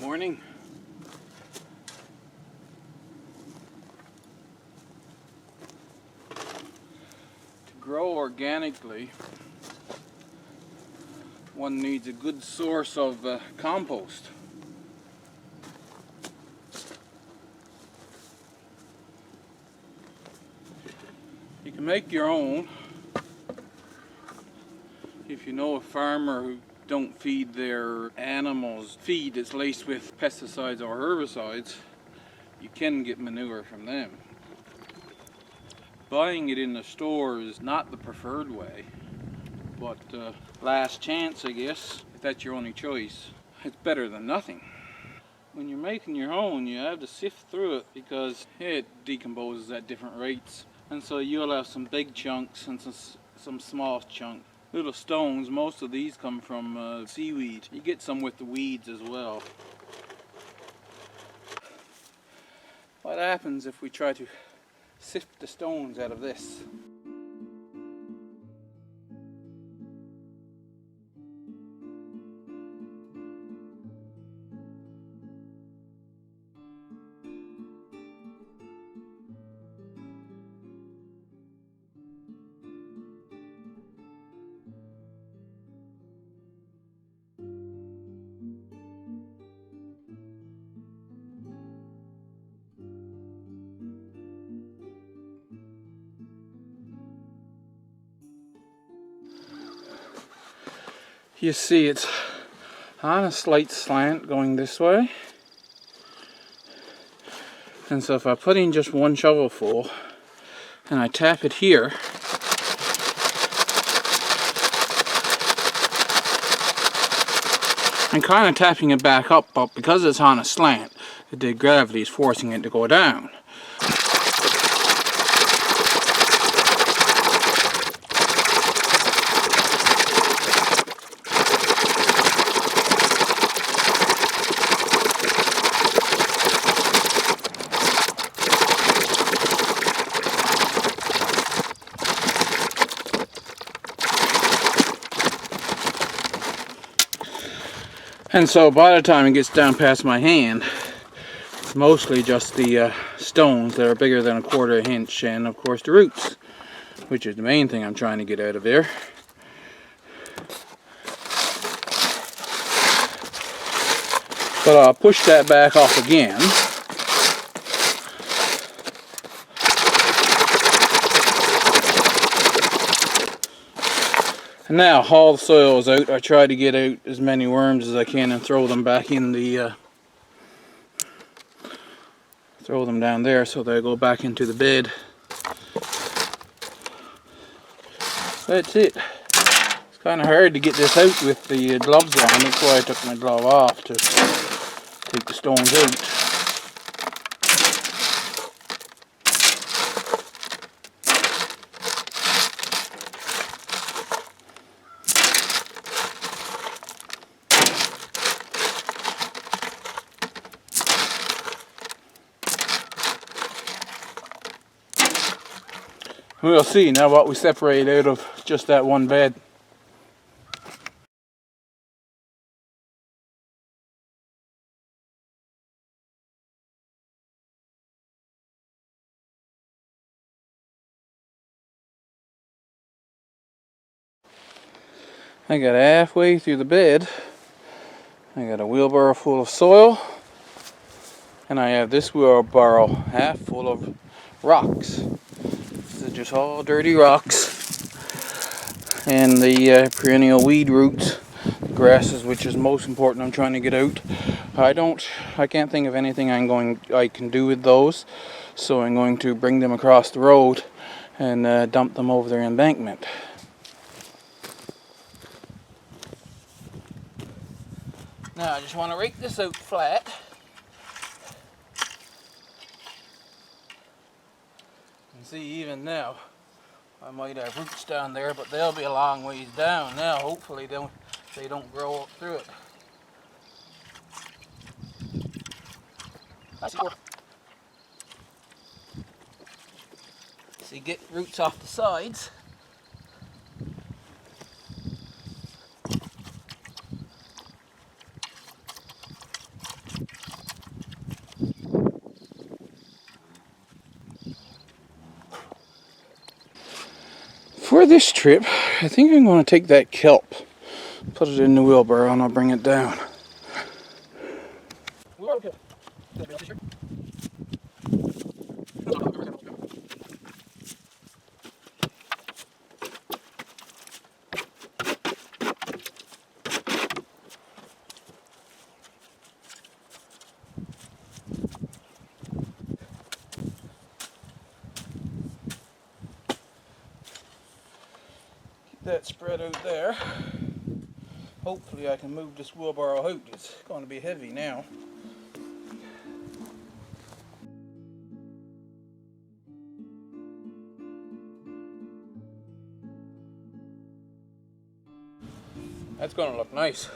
Morning. To grow organically, one needs a good source of compost. You can make your own if you know a farmer who don't feed their animals feed that's laced with pesticides or herbicides. You can get manure from them. Buying it in the store is not the preferred way, but last chance, I guess, if that's your only choice. It's better than nothing. When you're making your own, you have to sift through it because it decomposes at different rates, and so you'll have some big chunks and some small chunks. Little stones. Most of these come from seaweed. You get some with the weeds as well. What happens if we try to sift the stones out of this? You see it's on a slight slant going this way, and so if I put in just one shovelful and I tap it here, I'm kind of tapping it back up, but because it's on a slant, the gravity is forcing it to go down. And so by the time it gets down past my hand, it's mostly just the stones that are bigger than 1/4 inch, and of course the roots, which is the main thing I'm trying to get out of there. But I'll push that back off again. And now all the soil is out. I try to get out as many worms as I can and throw them back in the throw them down there so they go back into the bed. That's it. It's kind of hard to get this out with the gloves on. That's why I took my glove off to take the stones out. We'll see now what we separate out of just that one bed. I got halfway through the bed. I got a wheelbarrow full of soil, and I have this wheelbarrow half full of rocks. These are just all dirty rocks, and the perennial weed roots, the grasses, which is most important. I'm trying to get out. I can't think of anything I can do with those, so I'm going to bring them across the road and dump them over the embankment. Now I just want to rake this out flat. And see, even now I might have roots down there, but they'll be a long ways down now. Hopefully they don't grow up through it. See, get roots off the sides. For this trip, I think I'm going to take that kelp, put it in the wheelbarrow, and I'll bring it down. That spread out there. Hopefully I can move this wheelbarrow out. It's going to be heavy now. That's going to look nice.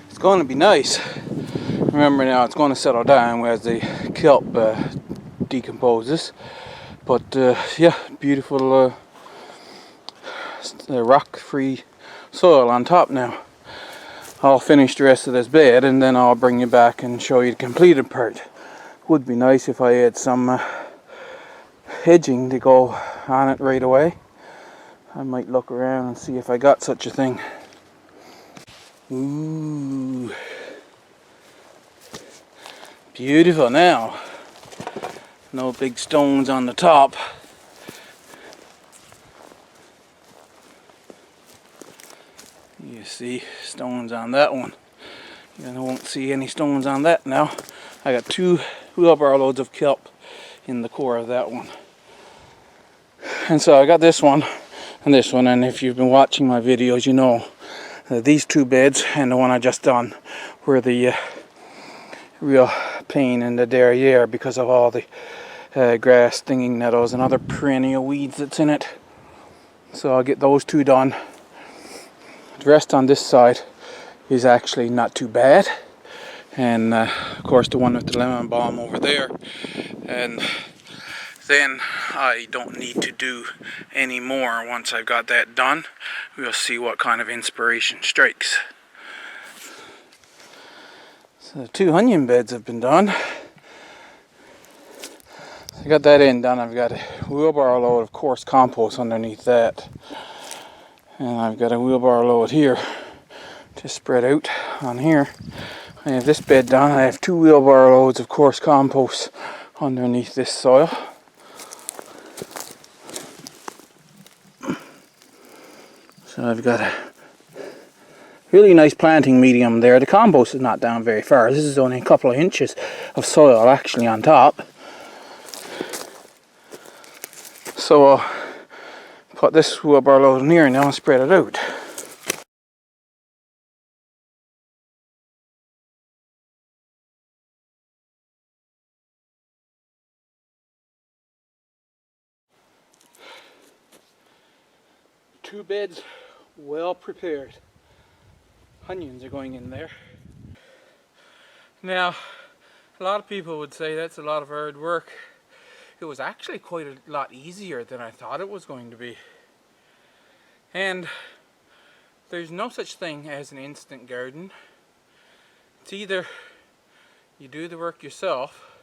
It's going to be nice. Remember now, it's going to settle down as the kelp decomposes. But yeah, beautiful rock-free soil on top now. I'll finish the rest of this bed and then I'll bring you back and show you the completed part. Would be nice if I had some hedging to go on it right away. I might look around and see if I got such a thing. Ooh. Beautiful now. No big stones on the top. You see stones on that one. You won't see any stones on that now. I got 2 wheelbarrow loads of kelp in the core of that one. And so I got this one and this one, and if you've been watching my videos, you know these 2 beds and the one I just done were the real pain in the derriere because of all the grass, stinging nettles, and other perennial weeds that's in it. So I'll get those 2 done. The rest on this side is actually not too bad, and of course the one with the lemon balm over there, and then I don't need to do any more. Once I've got that done, we'll see what kind of inspiration strikes. So the 2 onion beds have been done. I got that end done. I've got a wheelbarrow load of coarse compost underneath that, and I've got a wheelbarrow load here to spread out on here. I have this bed done. I have 2 wheelbarrow loads of coarse compost underneath this soil. So I've got a really nice planting medium there. The compost is not down very far. This is only a couple of inches of soil actually on top. So I'll put this wheelbarrow load in here now and spread it out. Two beds well prepared. Onions are going in there. Now, a lot of people would say that's a lot of hard work. It was actually quite a lot easier than I thought it was going to be. And there's no such thing as an instant garden. It's either you do the work yourself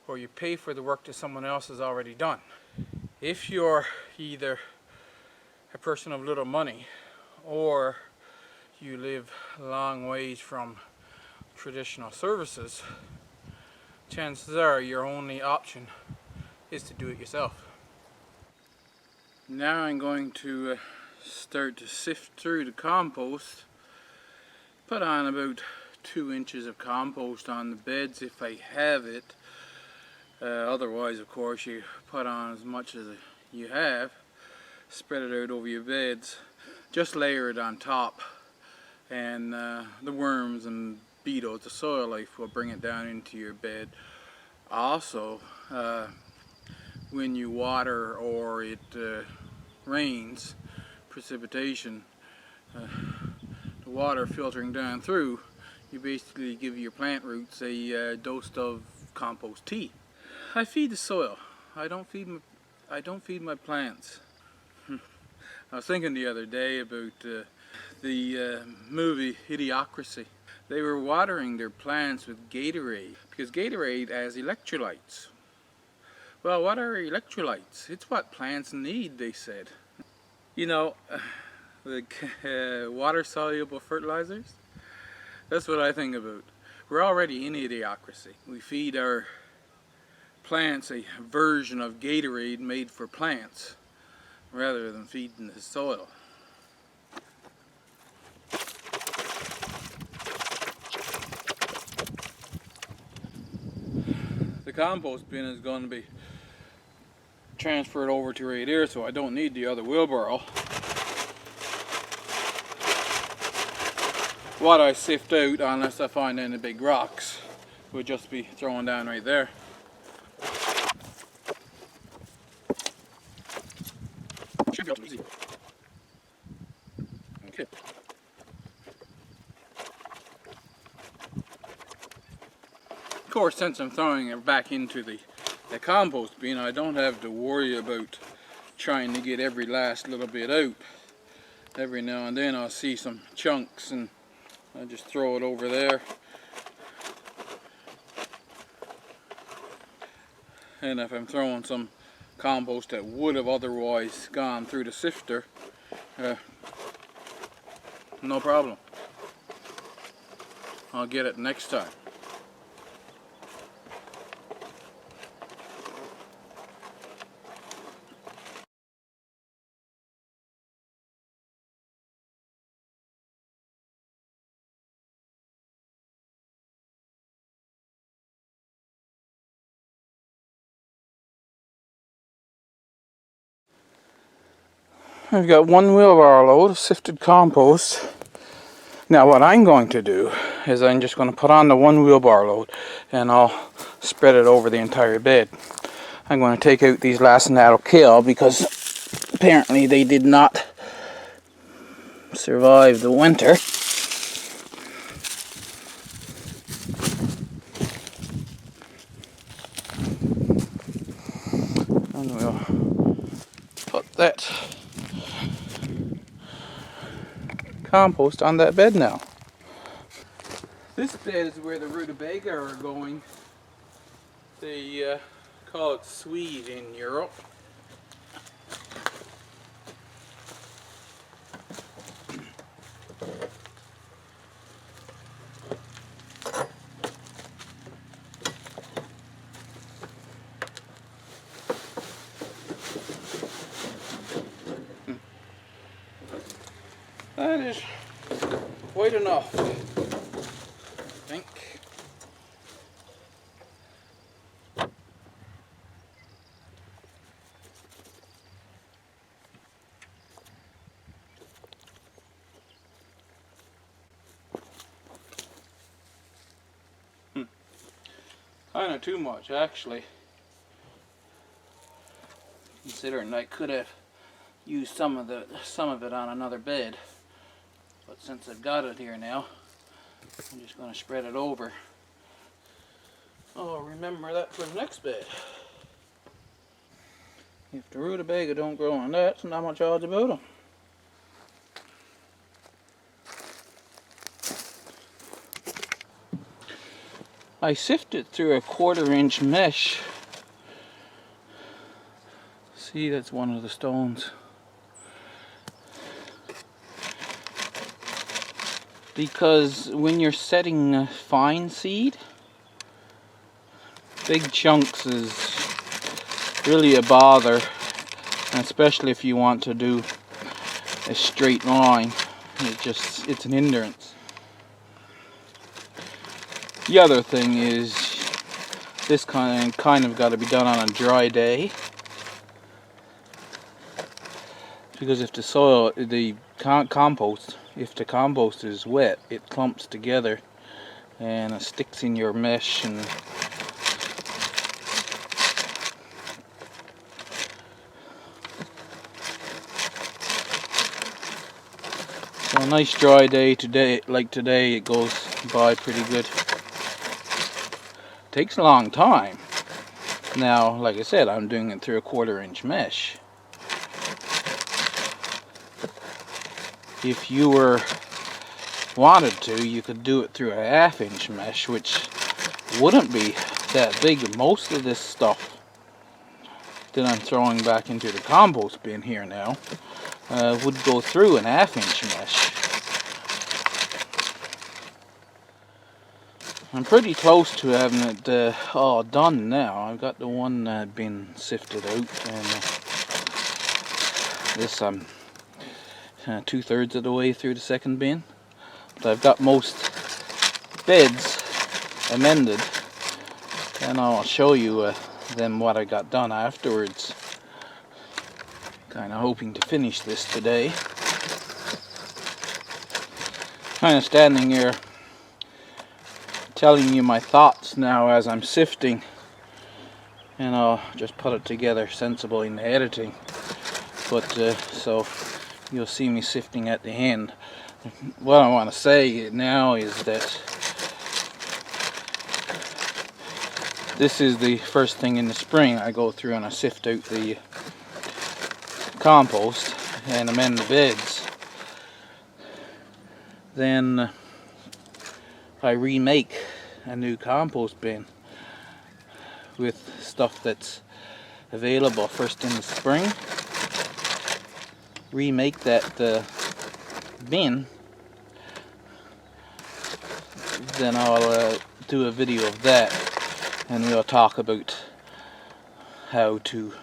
or you pay for the work that someone else has already done. If you're either a person of little money or you live a long ways from traditional services, chances are your only option is to do it yourself. Now I'm going to start to sift through the compost. Put on about 2 inches of compost on the beds if I have it. Otherwise, of course, you put on as much as you have. Spread it out over your beds. Just layer it on top, and the worms and beetles, the soil life, will bring it down into your bed. Also, when you water or it rains, precipitation, the water filtering down through, you basically give your plant roots a dose of compost tea. I feed the soil. I don't feed my plants. I was thinking the other day about the movie Idiocracy. They were watering their plants with Gatorade because Gatorade has electrolytes. Well, what are electrolytes? It's what plants need, they said. You know, the water-soluble fertilizers? That's what I think about. We're already in idiocracy. We feed our plants a version of Gatorade made for plants rather than feeding the soil. The compost bin is going to be transferred over to right here, so I don't need the other wheelbarrow. What I sift out, unless I find any big rocks, would just be thrown down right there. Should be able to easy. Okay. Of course, since I'm throwing it back into the compost bin, I don't have to worry about trying to get every last little bit out. Every now and then I'll see some chunks and I just throw it over there. And if I'm throwing some compost that would have otherwise gone through the sifter, no problem. I'll get it next time. I've got one wheelbarrow load of sifted compost. Now what I'm going to do is I'm just going to put on the one wheelbarrow load and I'll spread it over the entire bed. I'm going to take out these last nattle kill because apparently they did not survive the winter. And we'll put that compost on that bed now. This bed is where the rutabaga are going. They call it Swede in Europe. That is quite enough, I think. Kind of too much, actually. Considering I could have used some of it on another bed, but since I've got it here now, I'm just going to spread it over. Oh, remember that for the next bed. If the rutabaga don't grow on that, it's not much odds about them. I sifted through a 1/4 inch mesh. See, that's one of the stones. Because when you're setting fine seed, big chunks is really a bother, and especially if you want to do a straight line, it's an hindrance. The other thing is this kind of got to be done on a dry day, because if the soil, the compost, if the compost is wet, it clumps together and it sticks in your mesh. And so a nice dry day today, like today, it goes by pretty good. Takes a long time. Now, like I said, I'm doing it through a 1/4 inch mesh. If you were wanted to, you could do it through a 1/2-inch mesh, which wouldn't be that big. Most of this stuff that I'm throwing back into the compost bin here now would go through an 1/2-inch mesh. I'm pretty close to having it all done now. I've got the one bin sifted out, and this I'm 2/3 of the way through the second bin. But I've got most beds amended, and I'll show you then what I got done afterwards. Kind of hoping to finish this today. Kind of standing here telling you my thoughts now as I'm sifting, and I'll just put it together sensible in the editing. But so you'll see me sifting at the end. What I want to say now is that this is the first thing in the spring I go through and I sift out the compost and amend the beds. Then I remake a new compost bin with stuff that's available first in the spring. Remake that bin, then I'll do a video of that, and we'll talk about how to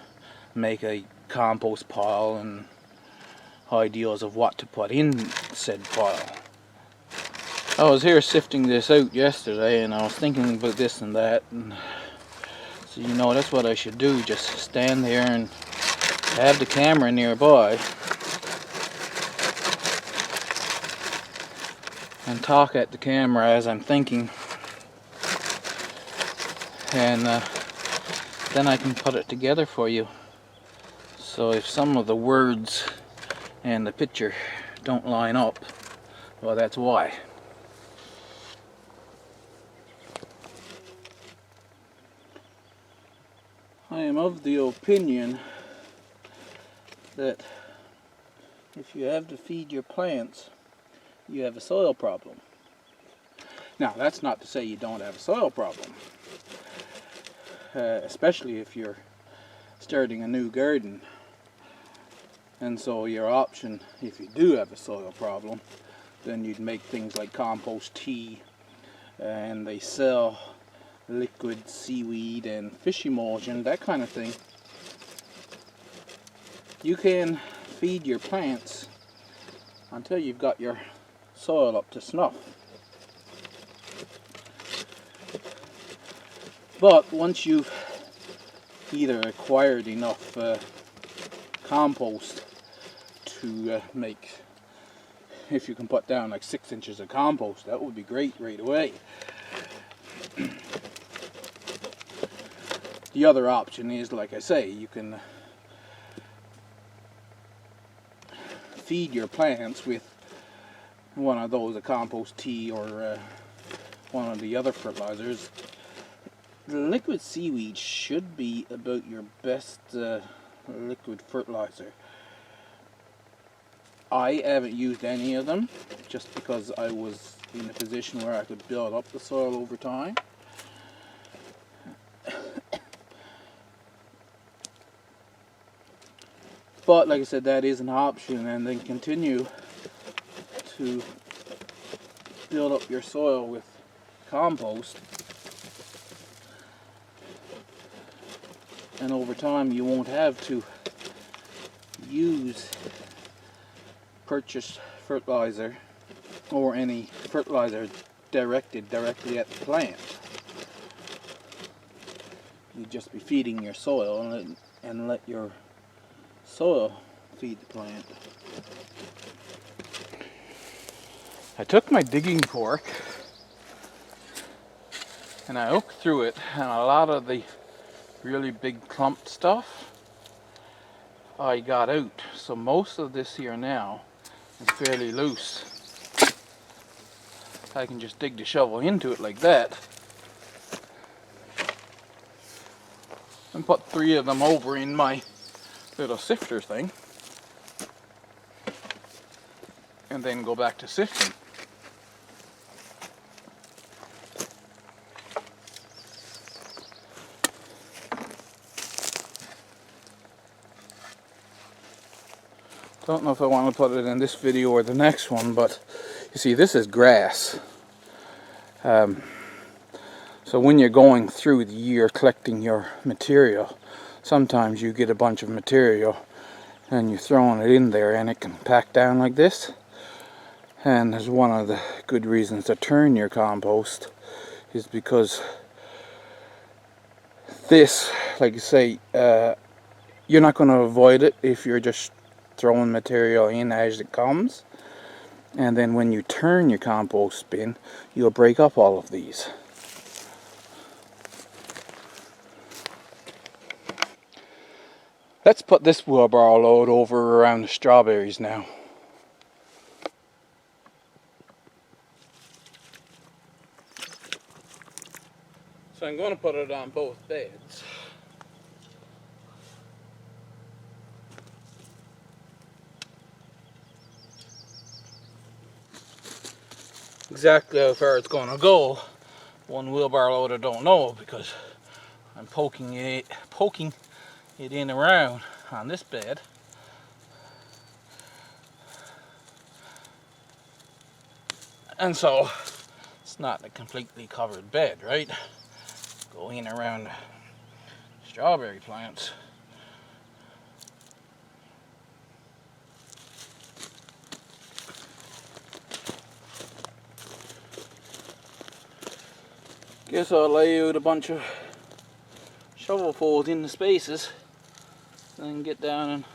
make a compost pile and ideas of what to put in said pile. I was here sifting this out yesterday, and I was thinking about this and that, and so you know, that's what I should do, just stand there and have the camera nearby and talk at the camera as I'm thinking, and then I can put it together for you. So if some of the words and the picture don't line up, well, that's why. I am of the opinion that if you have to feed your plants, you have a soil problem. Now, that's not to say you don't have a soil problem, especially if you're starting a new garden. And so your option, if you do have a soil problem, then you'd make things like compost tea, and they sell liquid seaweed and fish emulsion, that kind of thing. You can feed your plants until you've got your soil up to snuff. But once you've either acquired enough compost to make, if you can put down like 6 inches of compost, that would be great right away. The other option is, like I say, you can feed your plants with one of those, a compost tea, or one of the other fertilizers. The liquid seaweed should be about your best liquid fertilizer. I haven't used any of them just because I was in a position where I could build up the soil over time. But like I said, that is an option, and then continue to build up your soil with compost, and over time you won't have to use purchased fertilizer or any fertilizer directed directly at the plant. You'd just be feeding your soil and let your soil feed the plant. I took my digging fork and I hooked through it, and a lot of the really big clumped stuff I got out. So most of this here now is fairly loose. I can just dig the shovel into it like that and put 3 of them over in my little sifter thing, and then go back to sifting. Don't know if I want to put it in this video or the next one, but you see, this is grass. So when you're going through the year collecting your material, sometimes you get a bunch of material and you're throwing it in there and it can pack down like this. And there's one of the good reasons to turn your compost is because this, like you say, you're not going to avoid it if you're just throwing material in as it comes. And then when you turn your compost bin, you'll break up all of these. Let's put this wheelbarrow load over around the strawberries now. So I'm going to put it on both beds. Exactly how far it's going to go, one wheelbarrow load I don't know, because I'm poking it in around on this bed. And so it's not a completely covered bed, right? Going around strawberry plants. Guess I'll lay out a bunch of shovelfuls in the spaces and then get down and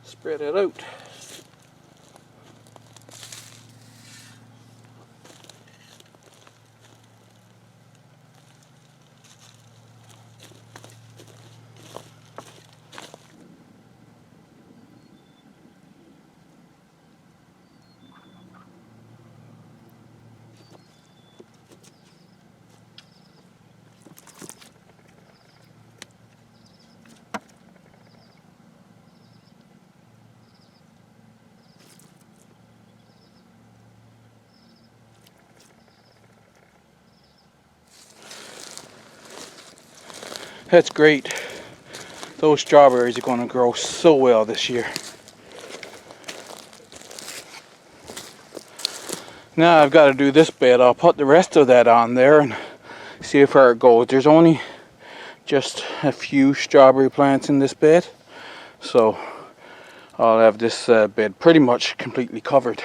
spread it out. That's great. Those strawberries are going to grow so well this year. Now I've got to do this bed. I'll put the rest of that on there and see how far it goes. There's only just a few strawberry plants in this bed, so I'll have this bed pretty much completely covered.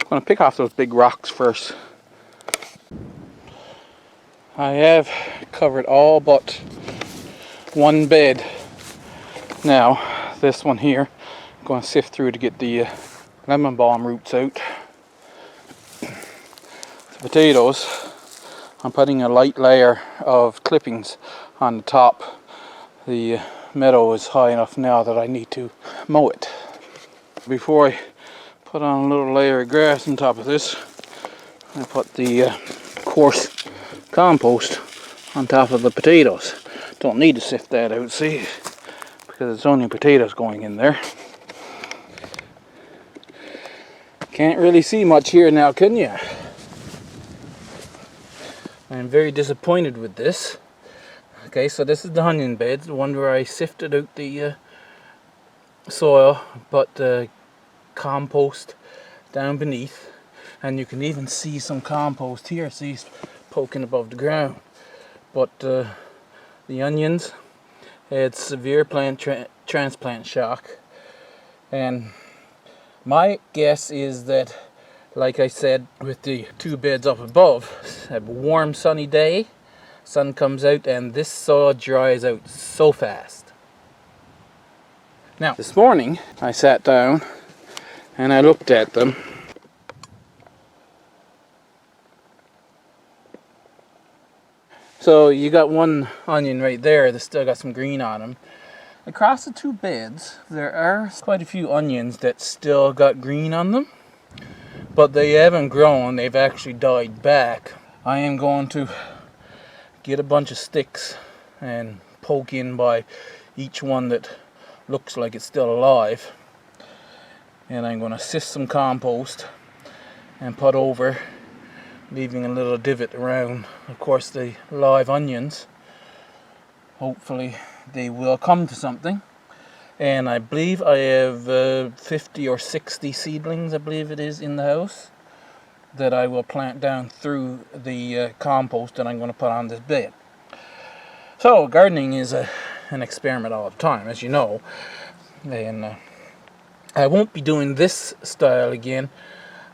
I'm going to pick off those big rocks first. I have covered all but one bed. Now this one here, I'm going to sift through to get the lemon balm roots out. The potatoes, I'm putting a light layer of clippings on the top. The meadow is high enough now that I need to mow it. Before I put on a little layer of grass on top of this, I put the coarse compost on top of the potatoes. Don't need to sift that out, see, because it's only potatoes going in there. Can't really see much here now, can you? I'm very disappointed with this. Okay, so this is the onion bed, the one where I sifted out the soil, but the compost down beneath, and you can even see some compost here, see, poking above the ground. But the onions had severe plant transplant shock, and my guess is that, like I said, with the two beds up above, a warm sunny day, sun comes out and this soil dries out so fast. Now this morning I sat down and I looked at them. So you got one onion right there that's still got some green on them. Across the two beds there are quite a few onions that still got green on them, but they haven't grown, they've actually died back. I am going to get a bunch of sticks and poke in by each one that looks like it's still alive, and I'm going to sift some compost and put over, leaving a little divot around, of course, the live onions. Hopefully they will come to something. And I believe I have 50 or 60 seedlings, I believe it is, in the house that I will plant down through the compost that I'm going to put on this bed. So gardening is an experiment all the time, as you know, and I won't be doing this style again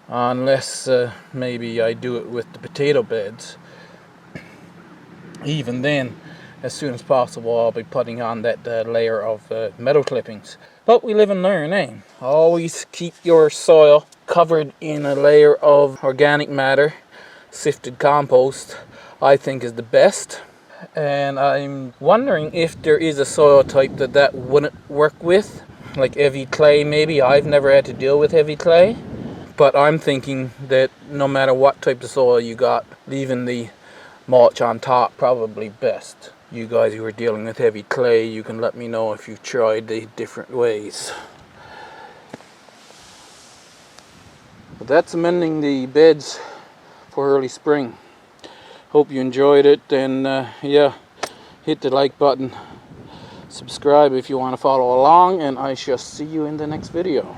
unless maybe I do it with the potato beds. Even then, as soon as possible, I'll be putting on that layer of meadow clippings. But we live and learn, eh? Always keep your soil covered in a layer of organic matter. Sifted compost, I think, is the best. And I'm wondering if there is a soil type that wouldn't work with, like heavy clay maybe. I've never had to deal with heavy clay, but I'm thinking that no matter what type of soil you got, leaving the mulch on top probably best. You guys who are dealing with heavy clay, you can let me know if you've tried the different ways. But that's amending the beds for early spring. Hope you enjoyed it, and yeah, hit the like button, subscribe if you want to follow along, and I shall see you in the next video.